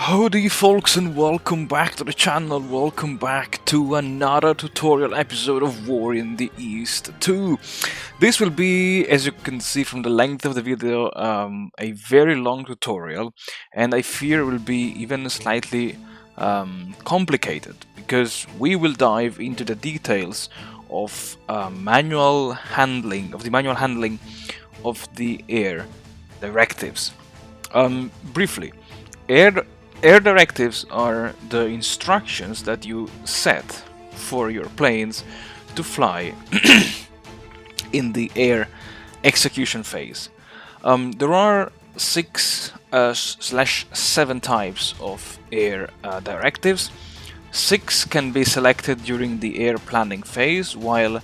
Howdy folks, and welcome back to the channel, welcome back to another tutorial episode of War in the East 2. This will be, as you can see from the length of the video, a very long tutorial, and I fear it will be even slightly complicated, because we will dive into the details of manual handling of the air directives. Briefly, Air directives are the instructions that you set for your planes to fly in the air execution phase. There are 6/7 types of air directives. 6 can be selected during the air planning phase, while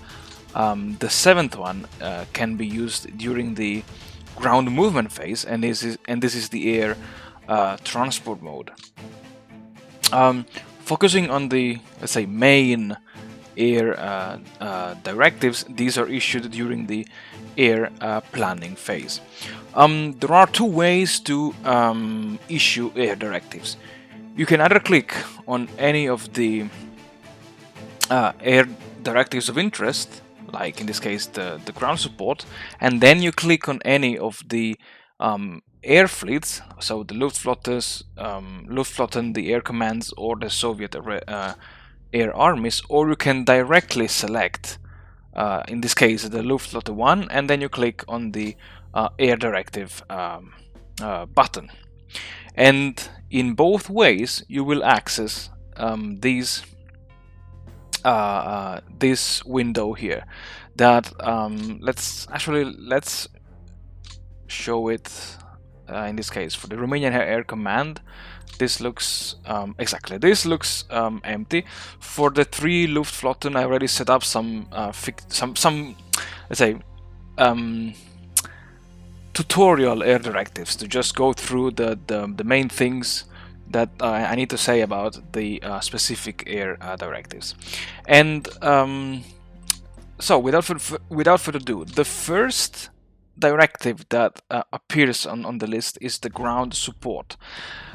the 7th one can be used during the ground movement phase, and this is the air transport mode. Focusing on the, let's say, main air directives, these are issued during the air planning phase. There are two ways to issue air directives. You can either click on any of the air directives of interest, like in this case the ground support, and then you click on any of the air fleets, so the Luftwaffe, the air commands, or the Soviet air armies, or you can directly select, in this case, the Luftwaffe 1, and then you click on the air directive button. And in both ways, you will access this window here. That let's show it. In this case, for the Romanian Air Command, this looks empty. For the 3 Luftwaffe, I already set up some let's say tutorial air directives to just go through the main things that I need to say about the specific air directives. And so, without further ado, the first directive that appears on the list is the ground support.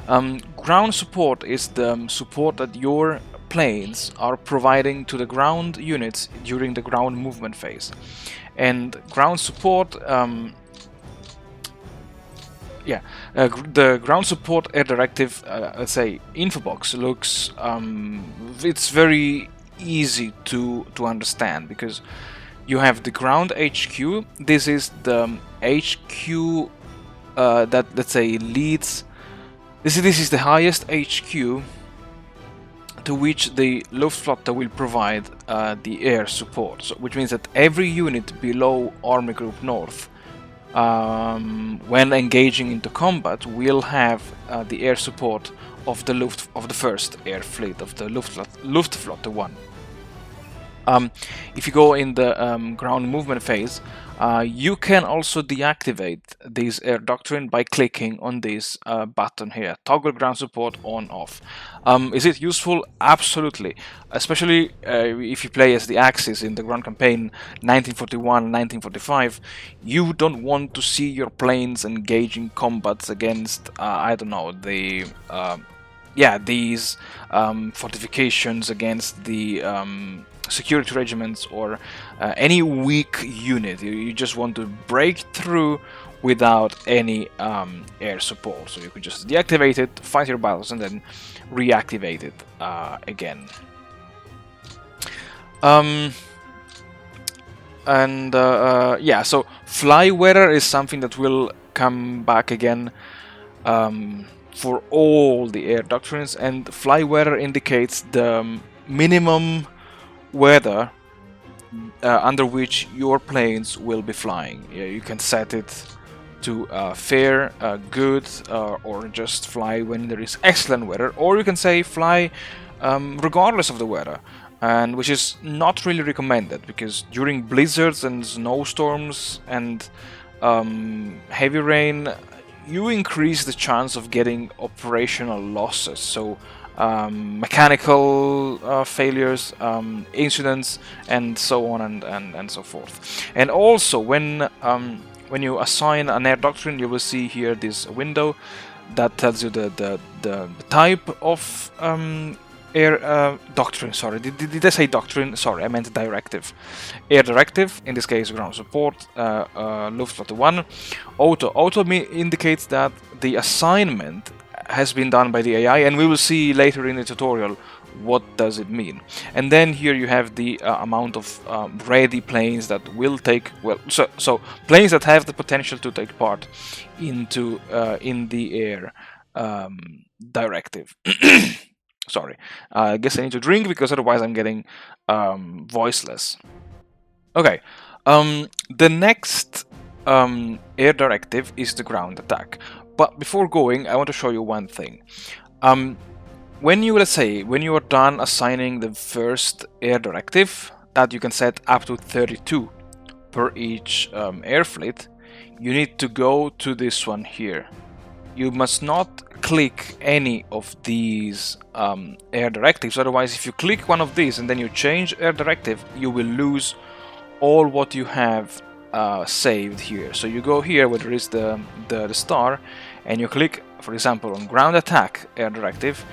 Ground support is the support that your planes are providing to the ground units during the ground movement phase. And ground support, the ground support air directive, let's say, info box looks, it's very easy to understand, because you have the ground HQ. This is the HQ that, let's say, leads. This is the highest HQ to which the Luftwaffe will provide the air support. So, which means that every unit below Army Group North, when engaging into combat, will have the air support of the first air fleet of the Luftwaffe 1. If you go in the ground movement phase, you can also deactivate this air doctrine by clicking on this button here, toggle ground support on off. Is it useful? Absolutely, especially if you play as the Axis in the ground campaign 1941-1945. You don't want to see your planes engaging combats against I don't know, the these fortifications, against the security regiments, or any weak unit. You just want to break through without any air support. So you could just deactivate it, fight your battles, and then reactivate it again. So fly weather is something that will come back again for all the air doctrines, and fly weather indicates the minimum weather under which your planes will be flying. You can set it to fair, good, or just fly when there is excellent weather, or you can say fly regardless of the weather, and which is not really recommended, because during blizzards and snowstorms and heavy rain, you increase the chance of getting operational losses. So mechanical failures, incidents, and so on and so forth. And also, when you assign an air doctrine, you will see here this window. that tells you the type of air doctrine. Sorry, did I say doctrine? Sorry, I meant directive. Air directive, in this case ground support, Luftwaffe 1. Auto indicates that the assignment has been done by the AI, and we will see later in the tutorial what does it mean. And then here you have the amount of ready planes that will take, well, so planes that have the potential to take part into in the air directive. Sorry, I guess I need to drink because otherwise I'm getting voiceless. Okay, the next air directive is the ground attack. But before going, I want to show you one thing. When you, let's say, when you are done assigning the first air directive, that you can set up to 32 per each air fleet, you need to go to this one here. You must not click any of these air directives, otherwise if you click one of these and then you change air directive, you will lose all what you have saved here. So you go here where there is the star, and you click, for example, on ground attack air directive,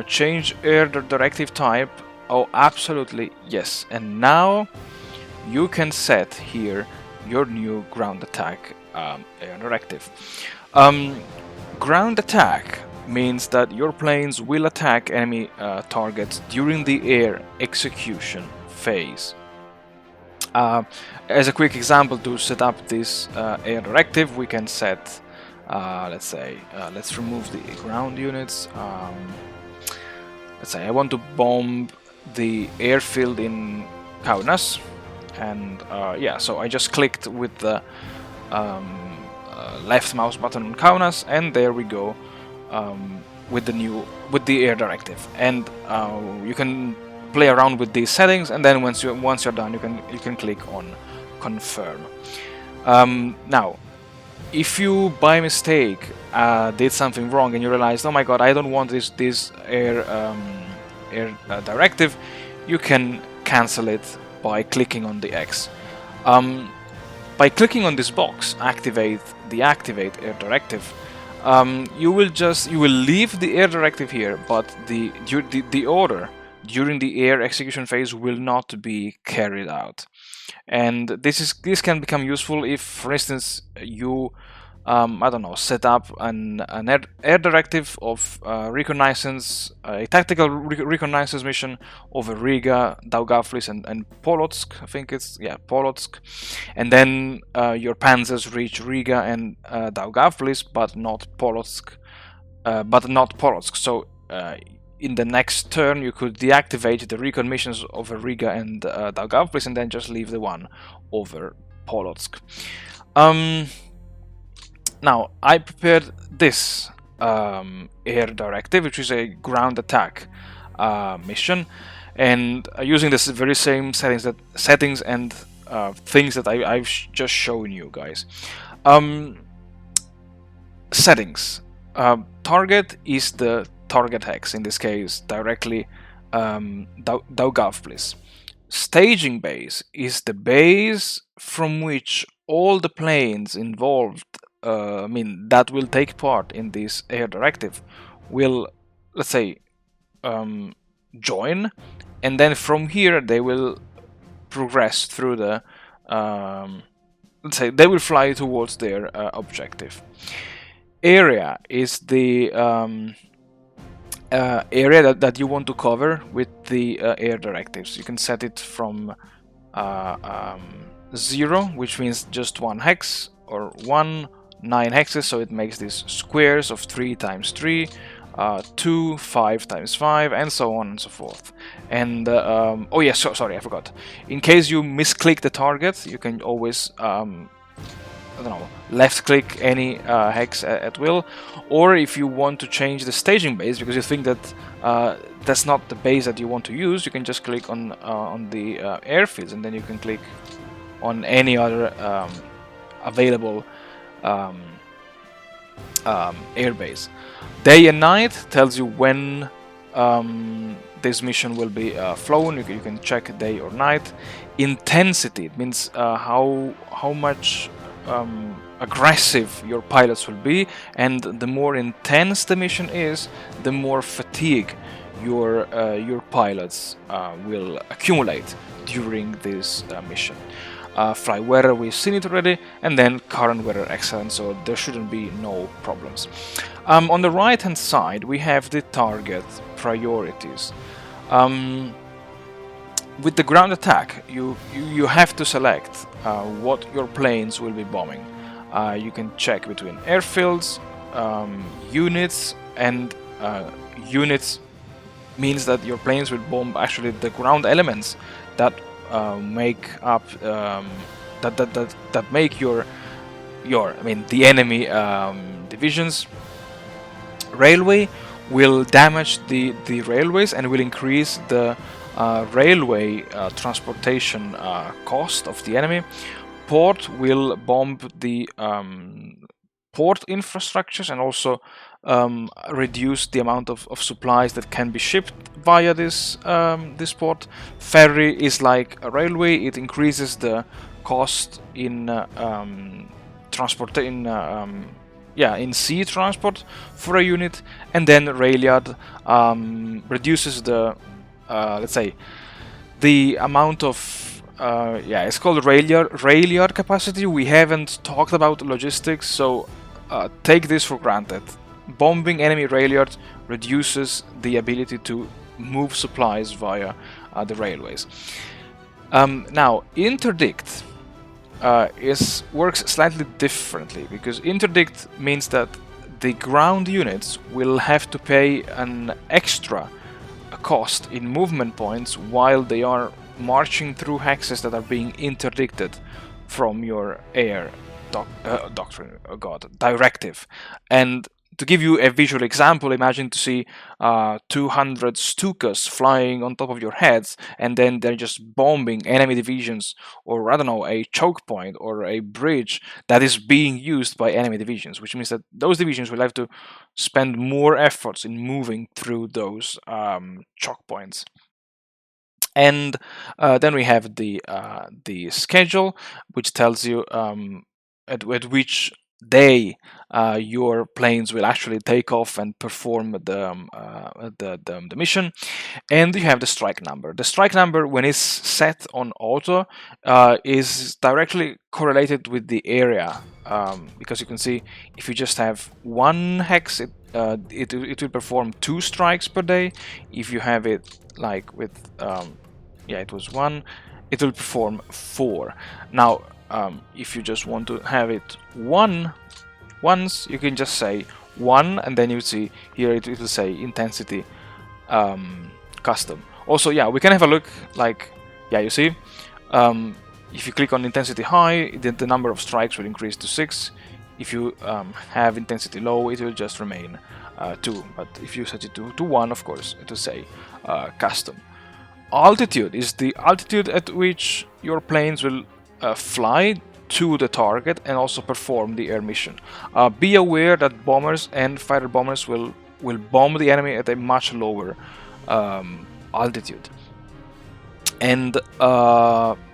change air directive type. Oh, absolutely yes. And now you can set here your new ground attack air directive. Ground attack means that your planes will attack enemy targets during the air execution phase. As a quick example, to set up this air directive, we can set, let's say, let's remove the ground units. Let's say I want to bomb the airfield in Kaunas, and yeah, so I just clicked with the left mouse button on Kaunas, and there we go with the air directive. And you can play around with these settings, and then once you're done, you can click on confirm. Now, if you by mistake did something wrong and you realized, oh my god, I don't want this air directive, you can cancel it by clicking on the X. By clicking on this box, activate air directive, you will leave the air directive here, but the order during the air execution phase will not be carried out. And this can become useful if, for instance, you I don't know, set up an air directive of reconnaissance, a tactical reconnaissance mission over Riga, Daugavpils, and Polotsk. I think it's, yeah, Polotsk. And then your panzers reach Riga and Daugavpils, but not Polotsk. So in the next turn, you could deactivate the recon missions over Riga and Daugavpils, and then just leave the one over Polotsk. Now, I prepared this air directive, which is a ground attack mission, and using this very same settings and things that I've just shown you guys. Settings. Target is the target hex, in this case directly Daugavpils. Staging base is the base from which all the planes involved, that will take part in this air directive, will, let's say, join, and then from here they will progress through the, let's say, they will fly towards their objective. Area is the area that you want to cover with the air directives. You can set it from 0, which means just 1 hex, or 9 hexes, so it makes these squares of 3 times 3, 2, 5 times 5, and so on and so forth. And oh yes, sorry, I forgot. In case you misclick the target, you can always I don't know, left click any hex at will, or if you want to change the staging base because you think that that's not the base that you want to use, you can just click on the airfields, and then you can click on any other available airbase. Day and night tells you when this mission will be flown. You can check day or night. Intensity, it means how much aggressive your pilots will be, and the more intense the mission is, the more fatigue your pilots will accumulate during this mission. Fly weather, we've seen it already, and then current weather, excellent, so there shouldn't be no problems. On the right hand side we have the target priorities. With the ground attack, you have to select what your planes will be bombing. You can check between airfields, units, and units means that your planes will bomb actually the ground elements that make up that make your the enemy divisions. Railway will damage the railways and will increase the railway transportation cost of the enemy. Port will bomb the port infrastructures and also reduce the amount of supplies that can be shipped via this port. Ferry is like a railway; it increases the cost in transport in sea transport for a unit, and then rail yard reduces the let's say the amount of it's called rail yard capacity. We haven't talked about logistics, so take this for granted. Bombing enemy rail yards reduces the ability to move supplies via the railways. Now, interdict works slightly differently, because interdict means that the ground units will have to pay an extra cost in movement points while they are marching through hexes that are being interdicted from your air directive. And to give you a visual example, imagine to see 200 Stukas flying on top of your heads, and then they're just bombing enemy divisions, or I don't know, a choke point or a bridge that is being used by enemy divisions, which means that those divisions will have to spend more efforts in moving through those choke points. And then we have the schedule, which tells you at which day your planes will actually take off and perform the mission. And you have the strike number. The strike number, when it's set on auto, is directly correlated with the area, because you can see if you just have one hex, it will perform 2 strikes per day. If you have it like with it was 1, it will perform 4. Now if you just want to have it once, you can just say 1, and then you see here it will say intensity custom. Also, we can have a look, like, you see, if you click on intensity high, the number of strikes will increase to 6. If you have intensity low, it will just remain 2. But if you set it to 1, of course, it will say custom. Altitude is the altitude at which your planes will fly to the target and also perform the air mission. Be aware that bombers and fighter bombers will bomb the enemy at a much lower altitude. And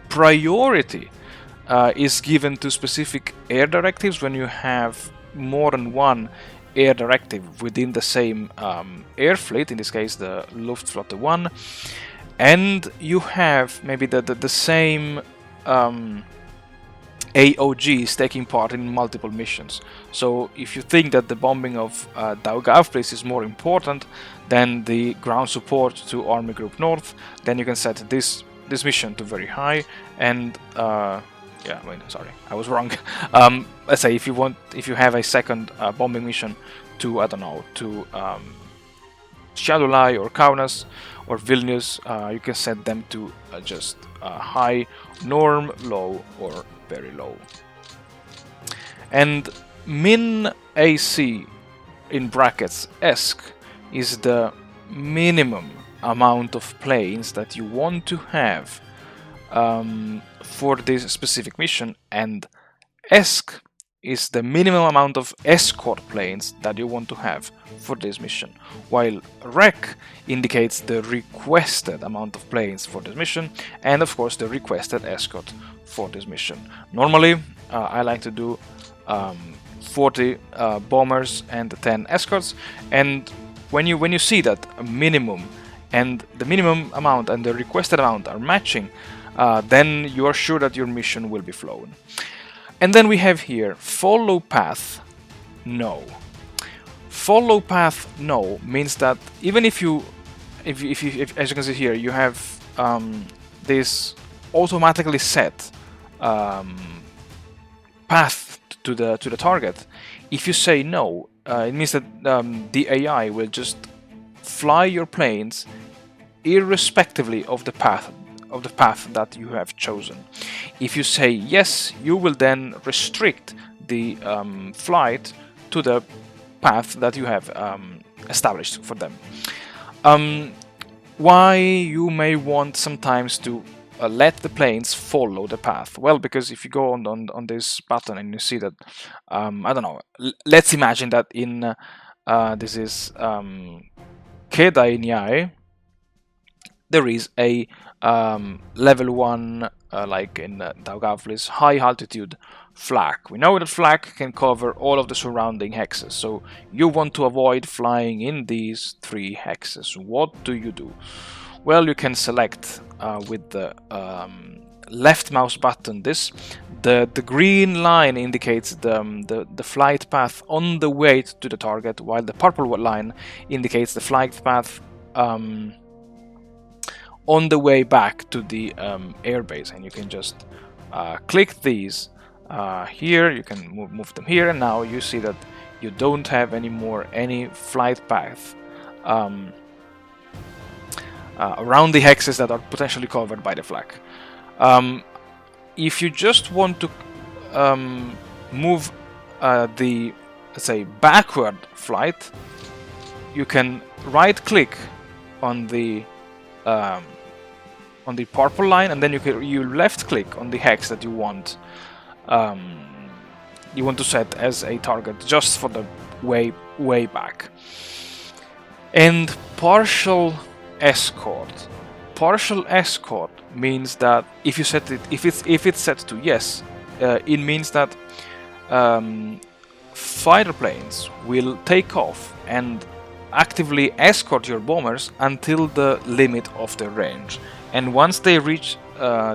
priority is given to specific air directives when you have more than one air directive within the same air fleet, in this case the Luftwaffe 1, and you have maybe the same AOGs taking part in multiple missions. So if you think that the bombing of Daugavpils is more important than the ground support to Army Group North, then you can set this mission to very high. And sorry, I was wrong. Let's say if you have a second bombing mission to, I don't know, to Shadulai or Kaunas or Vilnius, you can set them to just high, norm, low, or very low. And min AC in brackets ESC is the minimum amount of planes that you want to have for this specific mission, and ESC is the minimum amount of escort planes that you want to have for this mission, while REC indicates the requested amount of planes for this mission, and of course the requested escort for this mission. Normally I like to do 40 bombers and 10 escorts. And when you see that a minimum and the minimum amount and the requested amount are matching, then you are sure that your mission will be flown. And then we have here follow path no. Follow path no means that even if as you can see here, you have this automatically set path to the target. If you say no, it means that the AI will just fly your planes irrespectively of the path that you have chosen. If you say yes, you will then restrict the flight to the path that you have established for them. Why you may want sometimes to let the planes follow the path? Well, because if you go on this button and you see that, I don't know, let's imagine that in this is Kedai there is a level 1, like in Daugavlis, high altitude flak. We know that flak can cover all of the surrounding hexes, so you want to avoid flying in these 3 hexes. What do? Well, you can select with the left mouse button the green line indicates the flight path on the way to the target, while the purple line indicates the flight path on the way back to the airbase. And you can just click these here. You can move them here, and now you see that you don't have anymore any flight path around the hexes that are potentially covered by the flak. If you just want to move the, let's say, backward flight, you can right click on the purple line, and then you left click on the hex that you want to set as a target just for the way back. And partial escort means that if you set it, if it's set to yes, it means that fighter planes will take off and actively escort your bombers until the limit of their range, and once they reach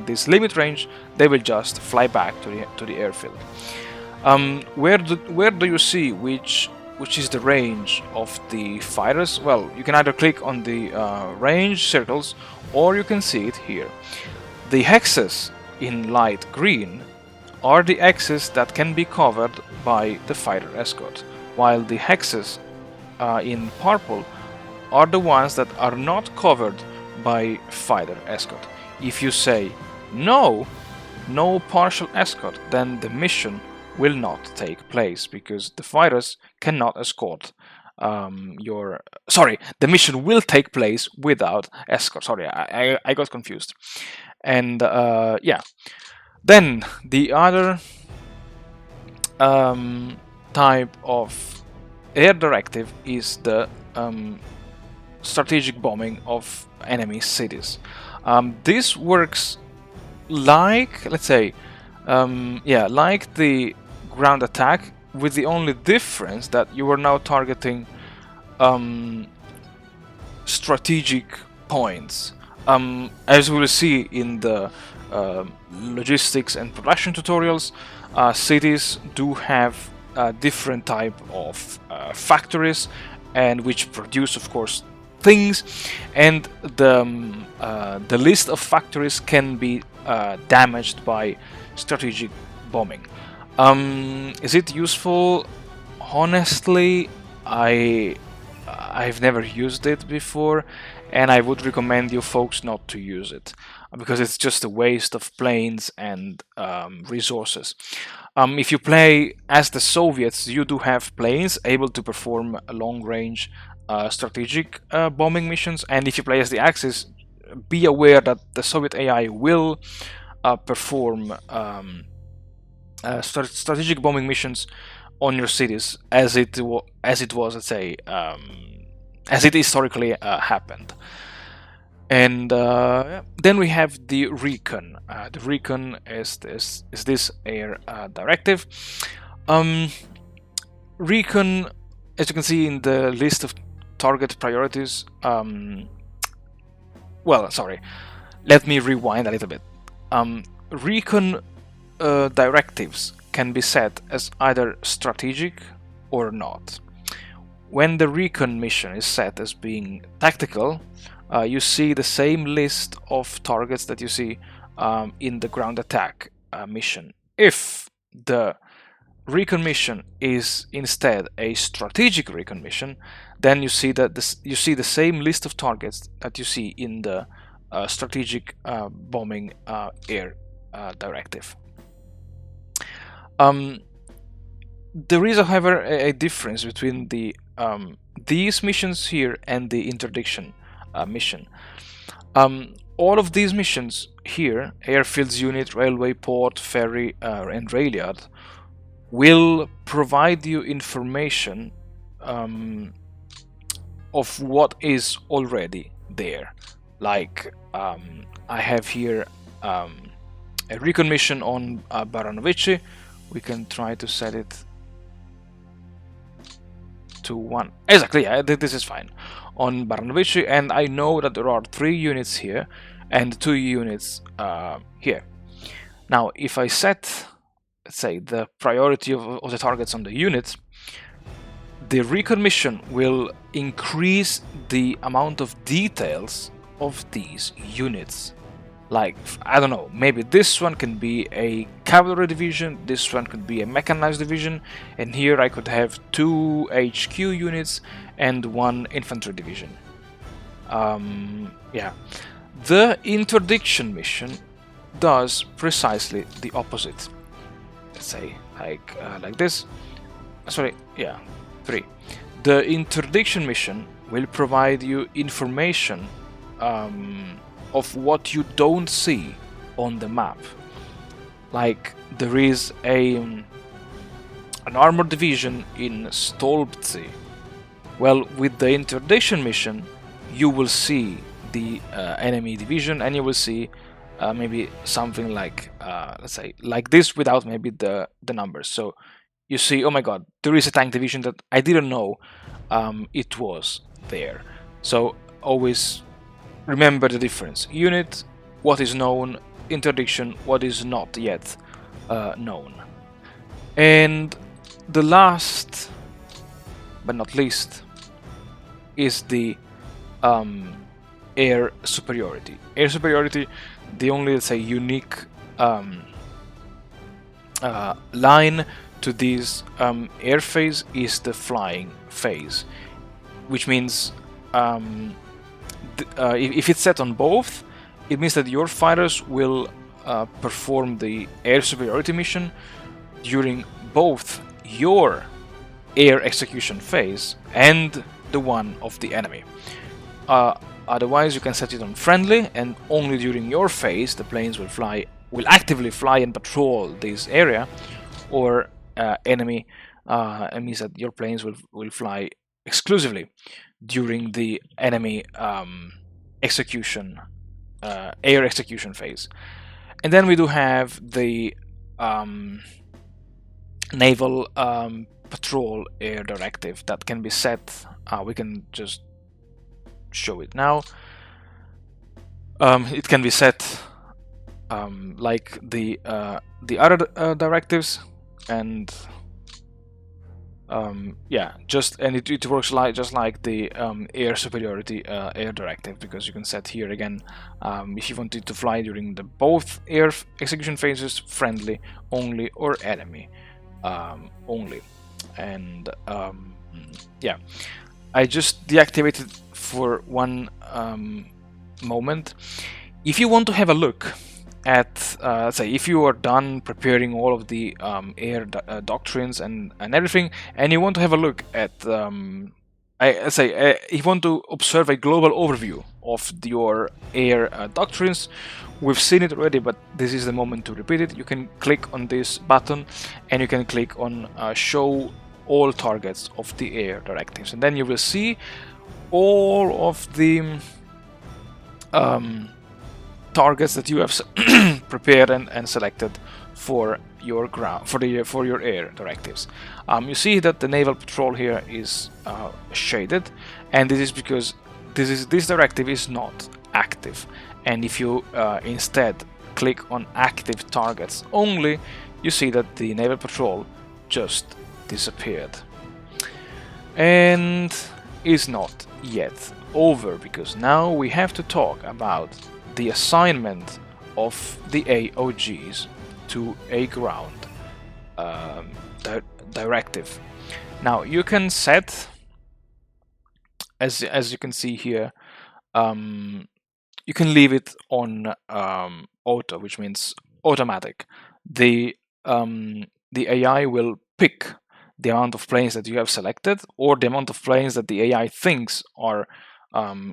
this limit range, they will just fly back to the airfield. Where do you see which is the range of the fighters? Well, you can either click on the range circles, or you can see it here. The hexes in light green are the hexes that can be covered by the fighter escort, while the hexes in purple are the ones that are not covered by fighter escort. If you say no partial escort, then the mission will not take place, because the fighters cannot escort the mission will take place without escort. Sorry, I got confused. And yeah, then the other type of air directive is the strategic bombing of enemy cities. This works like, let's say, like the ground attack, with the only difference that you are now targeting strategic points. As we will see in the logistics and production tutorials, cities do have different type of factories, and which produce, of course, things, and the list of factories can be damaged by strategic bombing. Is it useful? Honestly, I've never used it before, and I would recommend you folks not to use it, because it's just a waste of planes and resources. If you play as the Soviets, you do have planes able to perform long-range strategic bombing missions, and if you play as the Axis, be aware that the Soviet AI will perform strategic bombing missions on your cities, as it was, let's say, as it historically happened. And then we have the recon. The recon is this air directive. Recon, as you can see in the list of target priorities. Well, sorry. Let me rewind a little bit. Recon directives can be set as either strategic or not. When the recon mission is set as being tactical, you see the same list of targets that you see in the ground attack mission. If the recon mission is instead a strategic recon mission, then you see that you see the same list of targets that you see in the strategic bombing air directive. There is, however, a difference between these missions here and the interdiction mission. All of these missions here, airfields unit, railway, port, ferry, and rail yard, will provide you information of what is already there. Like I have here a recon mission on Baranovici. We can try to set it to 1. Exactly, yeah, this is fine. On Baranovici, and I know that there are 3 units here and 2 units here. Now, if I set, let's say, the priority of the targets on the units, the recon mission will increase the amount of details of these units. Like, I don't know, maybe this one can be a cavalry division, this one could be a mechanized division, and here I could have 2 HQ units and 1 infantry division. Yeah. The interdiction mission does precisely the opposite. Let's say, like this. Sorry, yeah, 3. The interdiction mission will provide you information of what you don't see on the map. Like, there is an armored division in Stolbzi. Well, with the interdiction mission, you will see the enemy division, and you will see maybe something like, let's say, like this without maybe the numbers. So you see, oh my god, there is a tank division that I didn't know it was there. So always remember the difference. Unit, what is known. Interdiction, what is not yet known. And the last but not least is the air superiority. Air superiority, the only, let's say, unique line to this air phase is the flying phase, which means if it's set on both, it means that your fighters will perform the air superiority mission during both your air execution phase and the one of the enemy. Otherwise, you can set it on friendly, and only during your phase the planes will actively fly and patrol this area, or enemy. It means that your planes will fly exclusively during the enemy execution, air execution phase. And then we do have the naval patrol air directive that can be set. We can just show it now. It can be set like the other directives, and yeah, it works just like the air superiority air directive, because you can set here again if you wanted to fly during the both air execution phases, friendly only or enemy only. And yeah, I just deactivated for one moment. If you want to have a look at, say, if you are done preparing all of the air doctrines and everything, and you want to have a look at, if you want to observe a global overview of your air doctrines, we've seen it already, but this is the moment to repeat it. You can click on this button, and you can click on show all targets of the air directives, and then you will see all of the targets that you have prepared and selected for your ground for your air directives. You see that the naval patrol here is shaded, and this is because this directive is not active. And if you instead click on active targets only, you see that the naval patrol just disappeared. And is not yet over, because now we have to talk about the assignment of the AOGs to a ground directive. Now you can set, as you can see here, you can leave it on auto, which means automatic. The AI will pick the amount of planes that you have selected, or the amount of planes that the AI thinks are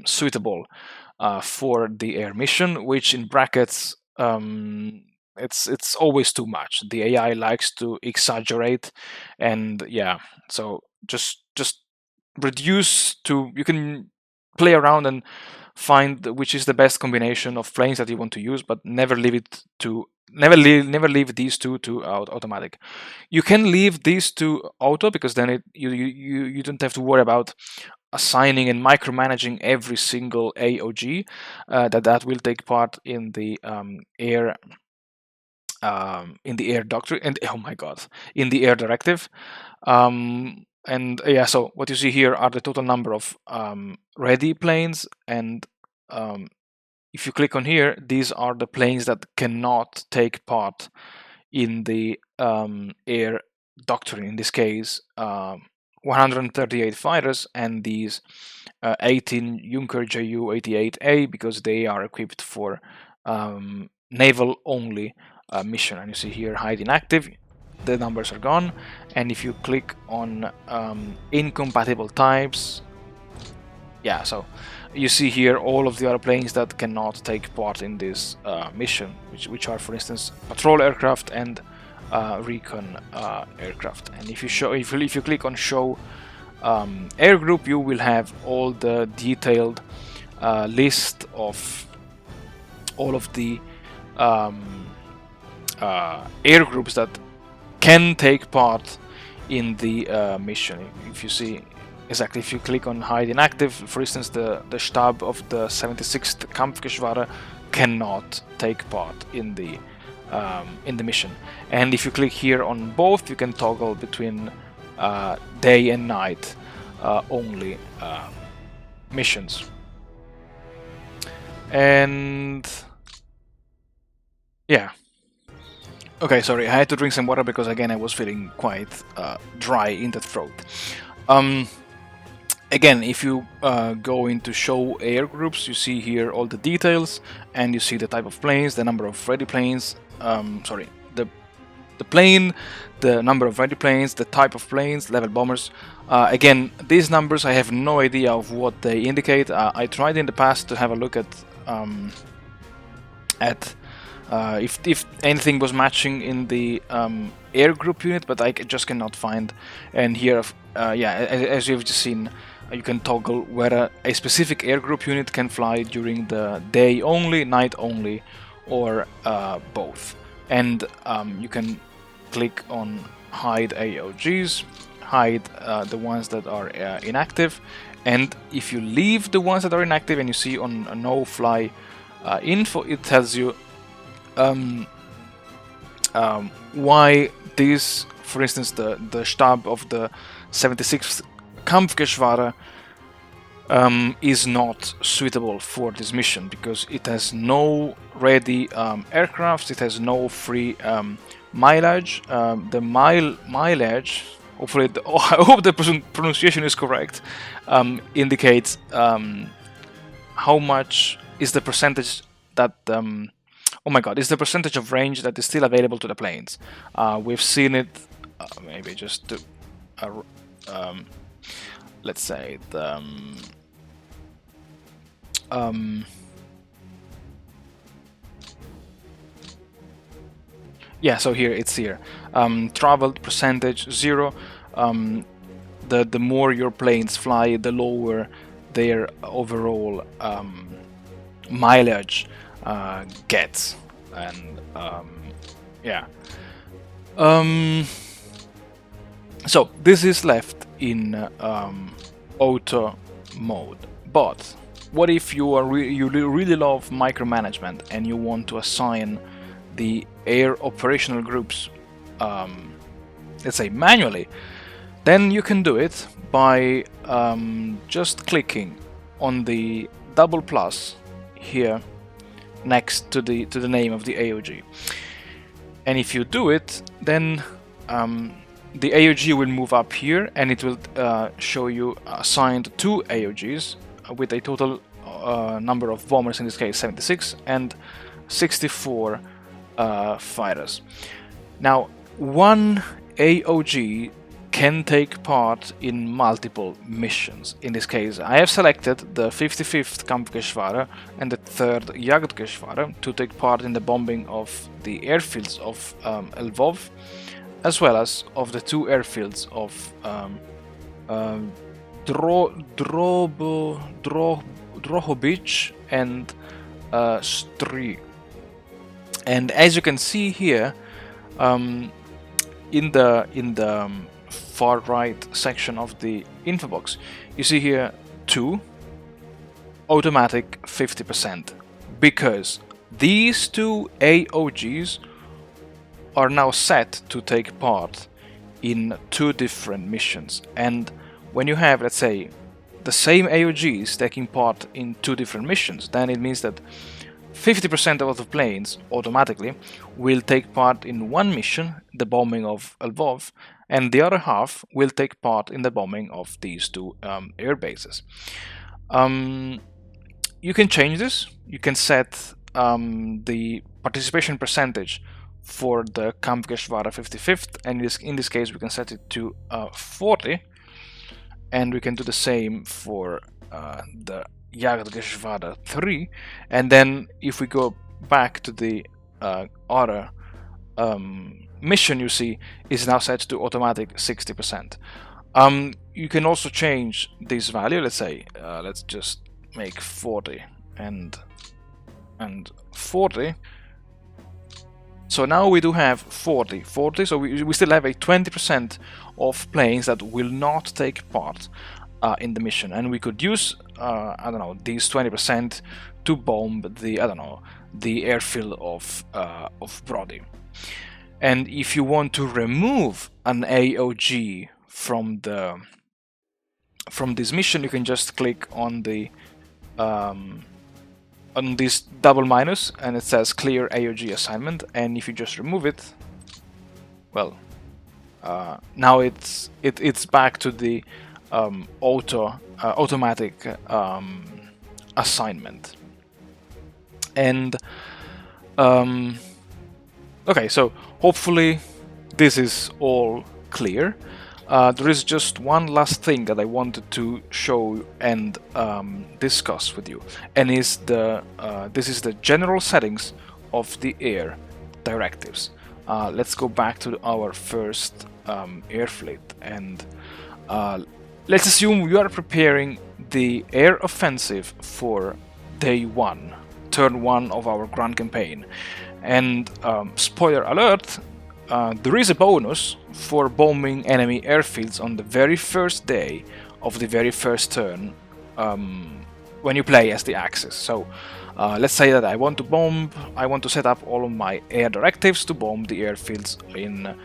suitable for the air mission, which in brackets it's always too much. The AI likes to exaggerate, and yeah, so just reduce to, you can play around and find which is the best combination of planes that you want to use, but never leave it to never leave these two to automatic. You can leave these to auto, because then you don't have to worry about assigning and micromanaging every single AOG that will take part in the air doctrine, and oh my god, in the air directive. And yeah, so what you see here are the total number of ready planes, and if you click on here, these are the planes that cannot take part in the air doctrine. In this case, 138 fighters and these 18 Junker Ju-88A, because they are equipped for naval only mission. And you see here hide inactive, the numbers are gone. And if you click on incompatible types, yeah, so you see here all of the other planes that cannot take part in this mission, which are, for instance, patrol aircraft and recon aircraft. And if you click on show air group, you will have all the detailed list of all of the air groups that can take part in the mission. If you see exactly, if you click on hide inactive, for instance, the Stab of the 76th Kampfgeschwader cannot take part in the mission. And if you click here on both, you can toggle between day and night only missions. And yeah. Okay, sorry, I had to drink some water because again I was feeling quite dry in the throat. Again, if you go into show air groups, you see here all the details, and you see the type of planes, the number of ready planes, the plane, the number of ready planes, the type of planes, level bombers. Again, these numbers, I have no idea of what they indicate. I tried in the past to have a look at if anything was matching in the air group unit, but I just cannot find. And here, yeah, as you've just seen, you can toggle whether a specific air group unit can fly during the day only, night only, or both. And you can click on hide AOGs, hide the ones that are inactive, and if you leave the ones that are inactive and you see on no fly info, it tells you why this, for instance, the Stab of the 76th Kampfgeschwader is not suitable for this mission, because it has no ready aircraft, it has no free mileage. The mileage, hopefully, I hope the pronunciation is correct, indicates how much is the percentage that oh my god, is the percentage of range that is still available to the planes. We've seen it, maybe just to, let's say, the, yeah, so here, it's here. Traveled percentage 0. The more your planes fly, the lower their overall mileage gets. And yeah. So this is left in auto mode. But what if you are really love micromanagement and you want to assign the air operational groups, let's say manually? Then you can do it by just clicking on the double plus here next to the name of the AOG. And if you do it, then the AOG will move up here, and it will show you assigned 2 AOGs with a total number of bombers, in this case 76, and 64 fighters. Now, one AOG can take part in multiple missions. In this case, I have selected the 55th Kampfgeschwader and the 3rd Jagdgeschwader to take part in the bombing of the airfields of Lvov, as well as of the 2 airfields of Drohobych and Stry. And as you can see here, in the far right section of the info box, you see here 2 automatic 50%, because these 2 AOGs are now set to take part in 2 different missions. And when you have, let's say, the same AOGs taking part in 2 different missions, then it means that 50% of the planes automatically will take part in one mission, the bombing of Lvov, and the other half will take part in the bombing of these 2 air bases. You can change this. You can set the participation percentage for the Kampfgeschwader 55th, and in this case we can set it to 40, and we can do the same for the Jagdgeschwader 3, and then if we go back to the other mission, you see is now set to automatic 60%. You can also change this value. Let's say let's just make 40 and 40. So now we do have 40, so we still have a 20% of planes that will not take part in the mission, and we could use I don't know, these 20% to bomb the, I don't know, the airfield of Brody. And if you want to remove an AOG from this mission, you can just click on the on this double minus, and it says clear AOG assignment, and if you just remove it, well, now it's back to the automatic assignment. And okay, so hopefully this is all clear. There is just one last thing that I wanted to show and discuss with you, and this is the general settings of the air directives. Let's go back to our first air fleet, and let's assume we are preparing the air offensive for day 1, turn 1 of our grand campaign. And spoiler alert, there is a bonus for bombing enemy airfields on the very first day of the very first turn when you play as the Axis. So let's say that I want to set up all of my air directives to bomb the airfields in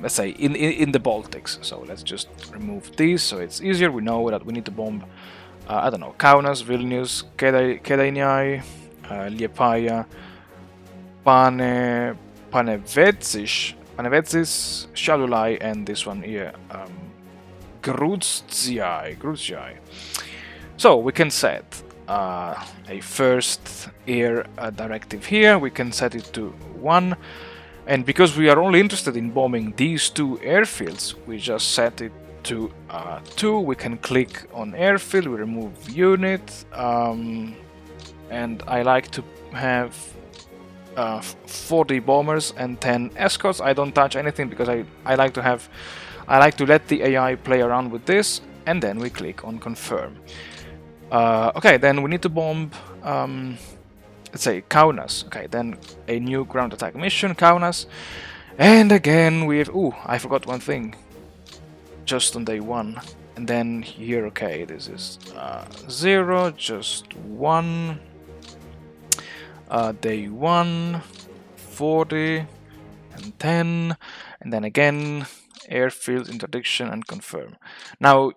let's say in the Baltics. So let's just remove these so it's easier. We know that we need to bomb I don't know, Kaunas, Vilnius, Kėdainiai, Liepāja, Panevėžys, Šiauliai, and this one here, Grūzijai. So we can set a first air directive here. We can set it to 1, and because we are only interested in bombing these 2 airfields, we just set it to 2. We can click on airfield, we remove unit, and I like to have 40 bombers and 10 escorts. I don't touch anything because I like to let the AI play around with this, and then we click on confirm. Okay, then we need to bomb let's say Kaunas. Okay, then a new ground attack mission, Kaunas. And again we have, ooh, I forgot one thing. Just on day 1. And then here, okay, this is 0, just 1. Day 1, 40, and 10. And then again, airfield interdiction and confirm. Now,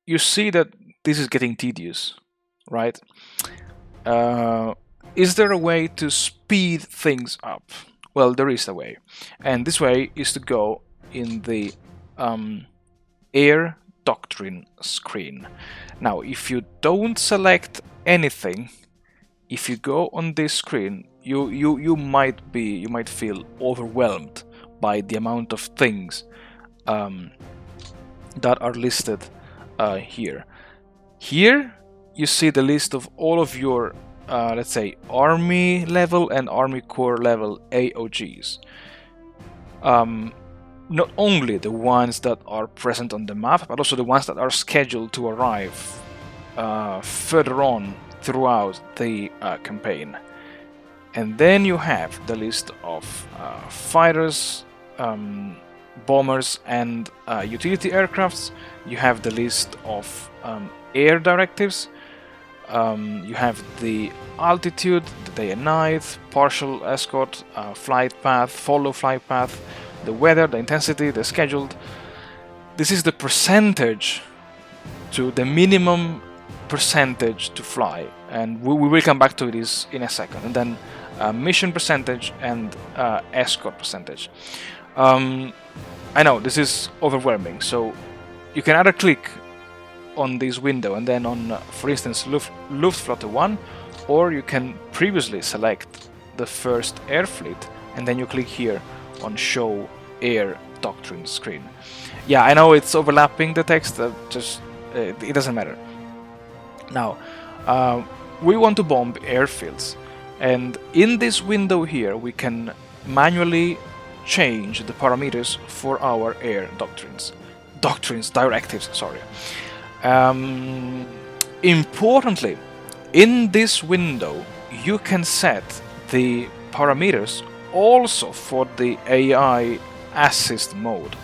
you see that this is getting tedious, right? Is there a way to speed things up? Well, there is a way. And this way is to go in the air doctrine screen. Now, if you don't select anything, if you go on this screen, you might feel overwhelmed by the amount of things that are listed here. Here you see the list of all of your let's say Army level and Army Corps level AOGs. Not only the ones that are present on the map, but also the ones that are scheduled to arrive further on throughout the campaign. And then you have the list of fighters, bombers, and utility aircrafts. You have the list of air directives. You have the altitude, the day and night, partial escort, flight path, follow flight path, the weather, the intensity, the scheduled. This is the percentage to the minimum percentage to fly, and we will come back to this in a second. And then mission percentage and escort percentage. I know this is overwhelming, so you can either click on this window and then on, for instance, Luftwaffe 1, or you can previously select the first air fleet and then you click here on Show Air Doctrine screen. Yeah, I know it's overlapping the text, just it doesn't matter. Now, we want to bomb airfields, and in this window here we can manually change the parameters for our air directives, sorry. Importantly, in this window you can set the parameters also for the AI assist mode.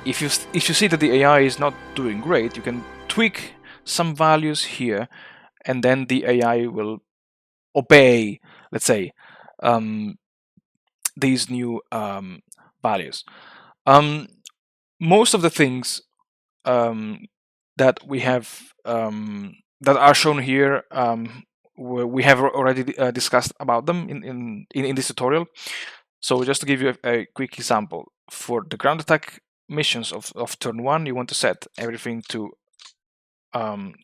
If you see that the AI is not doing great, you can tweak some values here, and then the AI will obey, let's say, these new values. Most of the things that we have that are shown here, we have already discussed about them in this tutorial. So just to give you a quick example, for the ground attack missions of turn 1, you want to set everything to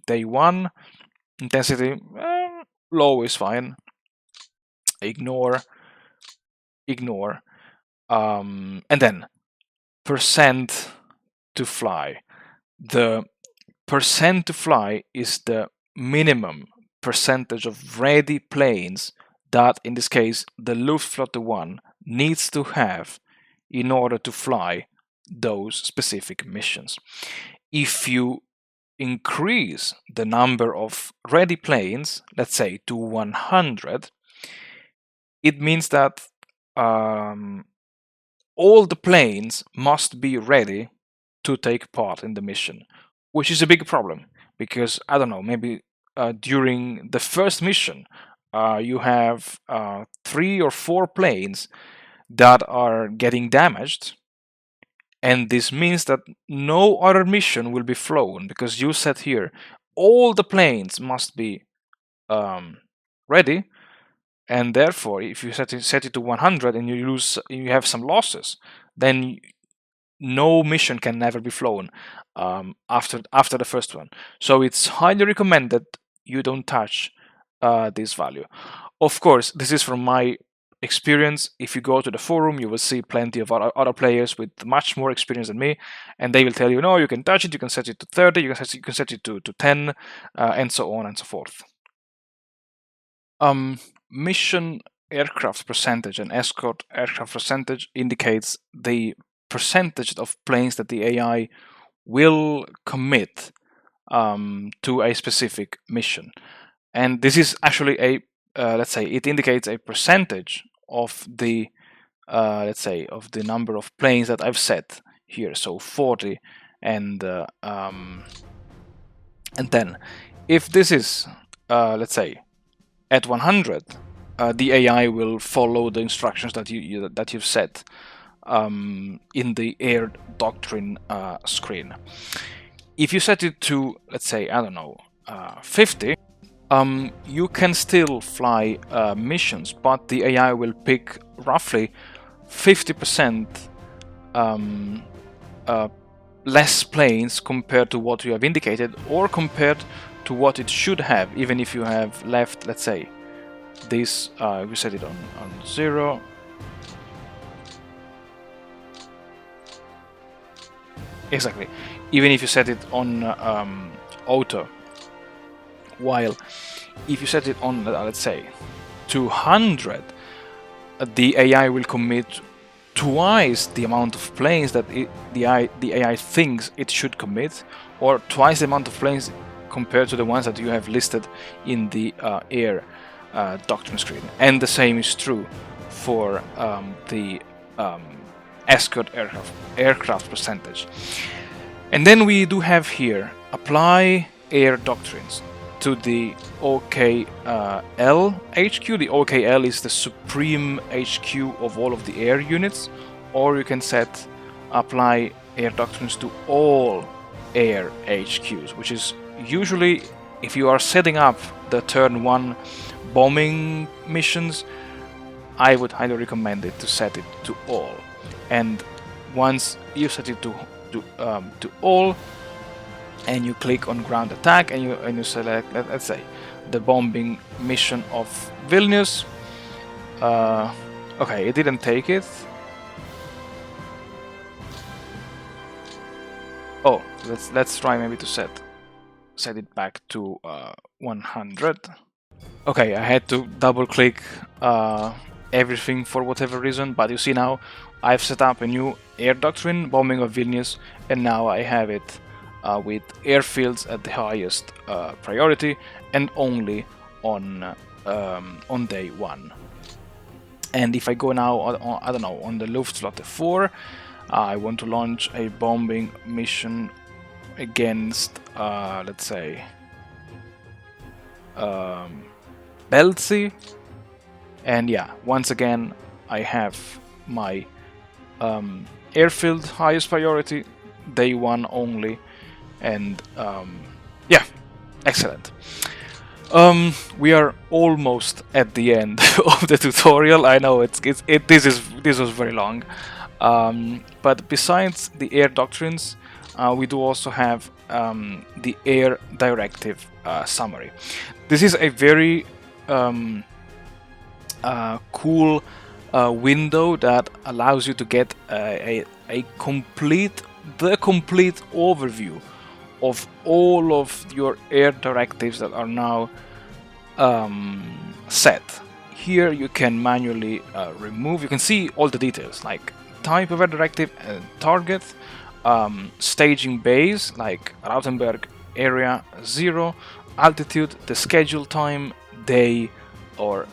day 1, intensity low is fine, ignore, and then percent to fly. The percent to fly is the minimum percentage of ready planes that, in this case, the Luftwaffe 1 needs to have in order to fly those specific missions. If you increase the number of ready planes, let's say to 100, it means that all the planes must be ready to take part in the mission, which is a big problem because, I don't know, maybe during the first mission you have 3 or 4 planes that are getting damaged, and this means that no other mission will be flown because you said here all the planes must be ready, and therefore if you set it to 100 and you have some losses, then no mission can never be flown after the first one. So it's highly recommended you don't touch this value. Of course, this is from my experience. If you go to the forum, you will see plenty of other players with much more experience than me, and they will tell you, no, you can touch it, you can set it to 30, you can set it to 10, and so on and so forth. Mission aircraft percentage and escort aircraft percentage indicates the percentage of planes that the AI will commit to a specific mission. and this is actually a let's say it indicates a percentage of the let's say of the number of planes that I've set here. So 40 and 10. If this is let's say at 100, the AI will follow the instructions that you've set in the air doctrine screen. If you set it to, let's say, I don't know, 50, you can still fly missions, but the AI will pick roughly 50% less planes compared to what you have indicated, or compared to what it should have, even if you have left, let's say, this, we set it on 0. Exactly. Even if you set it on auto, while if you set it on, let's say, 200, the AI will commit twice the amount of planes that the AI thinks it should commit, or twice the amount of planes compared to the ones that you have listed in the air doctrine screen. And the same is true for the escort aircraft percentage. And then we do have here apply air doctrines to the OKL HQ. The OKL is the supreme HQ of all of the air units, or you can set apply air doctrines to all air HQs, which is usually, if you are setting up the turn 1 bombing missions, I would highly recommend it to set it to all. And once you set it to all, and you click on ground attack, and you select, let's say, the bombing mission of Vilnius. Okay, it didn't take it. Oh, let's try maybe to set it back to 100. Okay, I had to double click everything for whatever reason, but you see now I've set up a new air doctrine, bombing of Vilnius, and now I have it with airfields at the highest priority, and only on day 1. And if I go now, I don't know, on the Luftwaffe 4, I want to launch a bombing mission against, let's say, Belzi. And yeah, once again, I have my airfield highest priority, day 1 only, and yeah, excellent. We are almost at the end of the tutorial. I know this was very long, but besides the air doctrines, we do also have the air directive summary. This is a very cool window that allows you to get the complete overview of all of your air directives that are now set. Here you can manually remove. You can see all the details, like type of air directive and target, staging base like Rautenberg area 0, altitude, the schedule time, day, or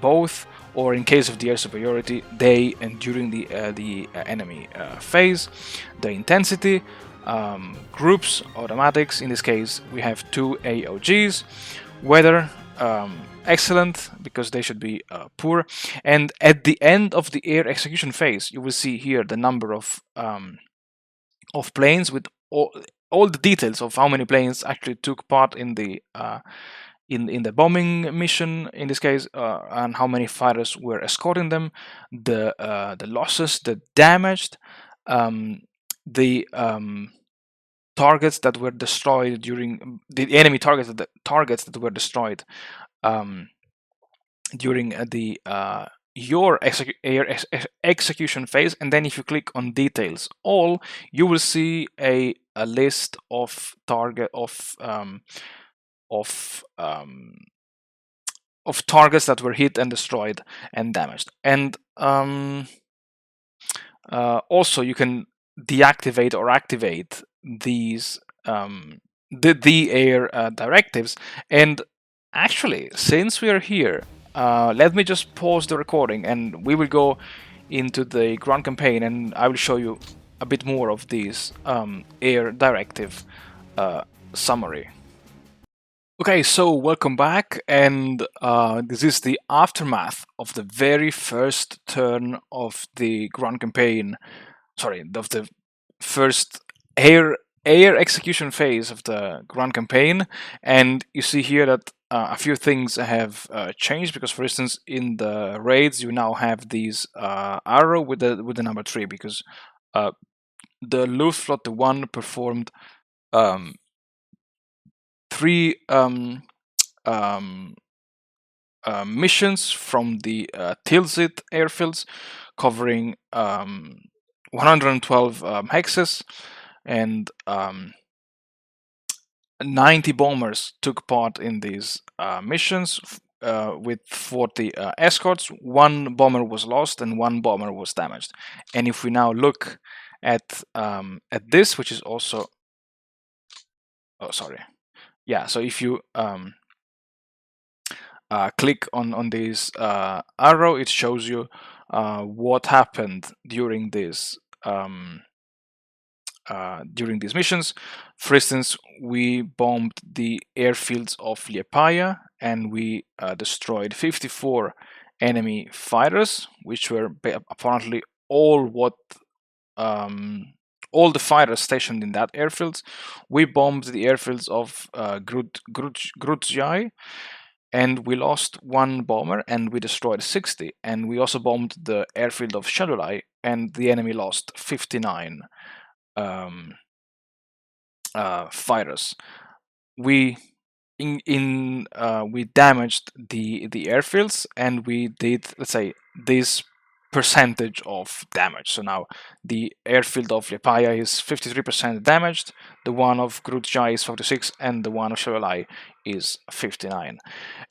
both, or in case of the air superiority, day and during the enemy phase, the intensity, groups, automatics. In this case, we have 2 AOGs. Weather, excellent, because they should be poor. And at the end of the air execution phase, you will see here the number of planes with all the details of how many planes actually took part in the in the bombing mission in this case, and how many fighters were escorting them, the losses, the damaged, the targets that were destroyed during the enemy targets that were destroyed during the your air execution phase. And then if you click on details all, you will see a list of targets that were hit and destroyed and damaged. And also you can deactivate or activate these the air directives, and actually, since we are here, let me just pause the recording and we will go into the ground campaign and I will show you a bit more of these air directive summary. Okay, so welcome back, and this is the aftermath of the very first turn of the ground campaign. Sorry, of the first air execution phase of the ground campaign, and you see here that a few things have changed. Because, for instance, in the raids, you now have these arrow with the number 3, because the Luftwaffe 1 performed um, 3 missions from the Tilsit airfields, covering 112 hexes, and 90 bombers took part in these missions with 40 escorts. One bomber was lost and one bomber was damaged. And if we now look at this, which is also, oh sorry, yeah. So if you click on this arrow, it shows you what happened during this. During these missions. For instance, we bombed the airfields of Liepaja and we destroyed 54 enemy fighters, which were apparently all the fighters stationed in that airfields. We bombed the airfields of Grudzjai, and we lost one bomber and we destroyed 60. And we also bombed the airfield of Shadulai, and the enemy lost 59 fighters. We we damaged the airfields, and we did, let's say, this percentage of damage. So now the airfield of Liepaja is 53% damaged, the one of Grudzjai is 46, and the one of Shadulai is 59.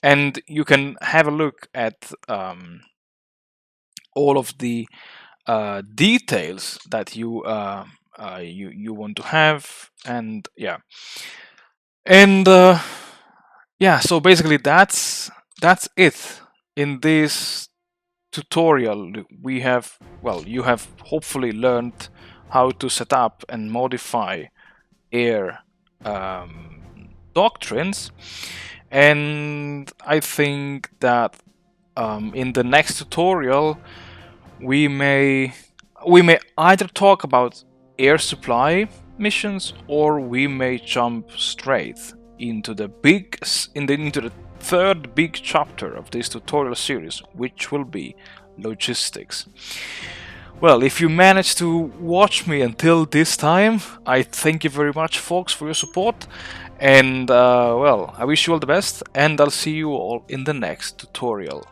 And you can have a look at all of the details that you want to have, and yeah, and yeah. So basically, that's it in this tutorial. We have, well, you have hopefully learned how to set up and modify air doctrines, and I think that in the next tutorial we may either talk about air supply missions, or we may jump straight into the into the third big chapter of this tutorial series, which will be logistics. Well, if you managed to watch me until this time, I thank you very much, folks, for your support, and well, I wish you all the best, and I'll see you all in the next tutorial.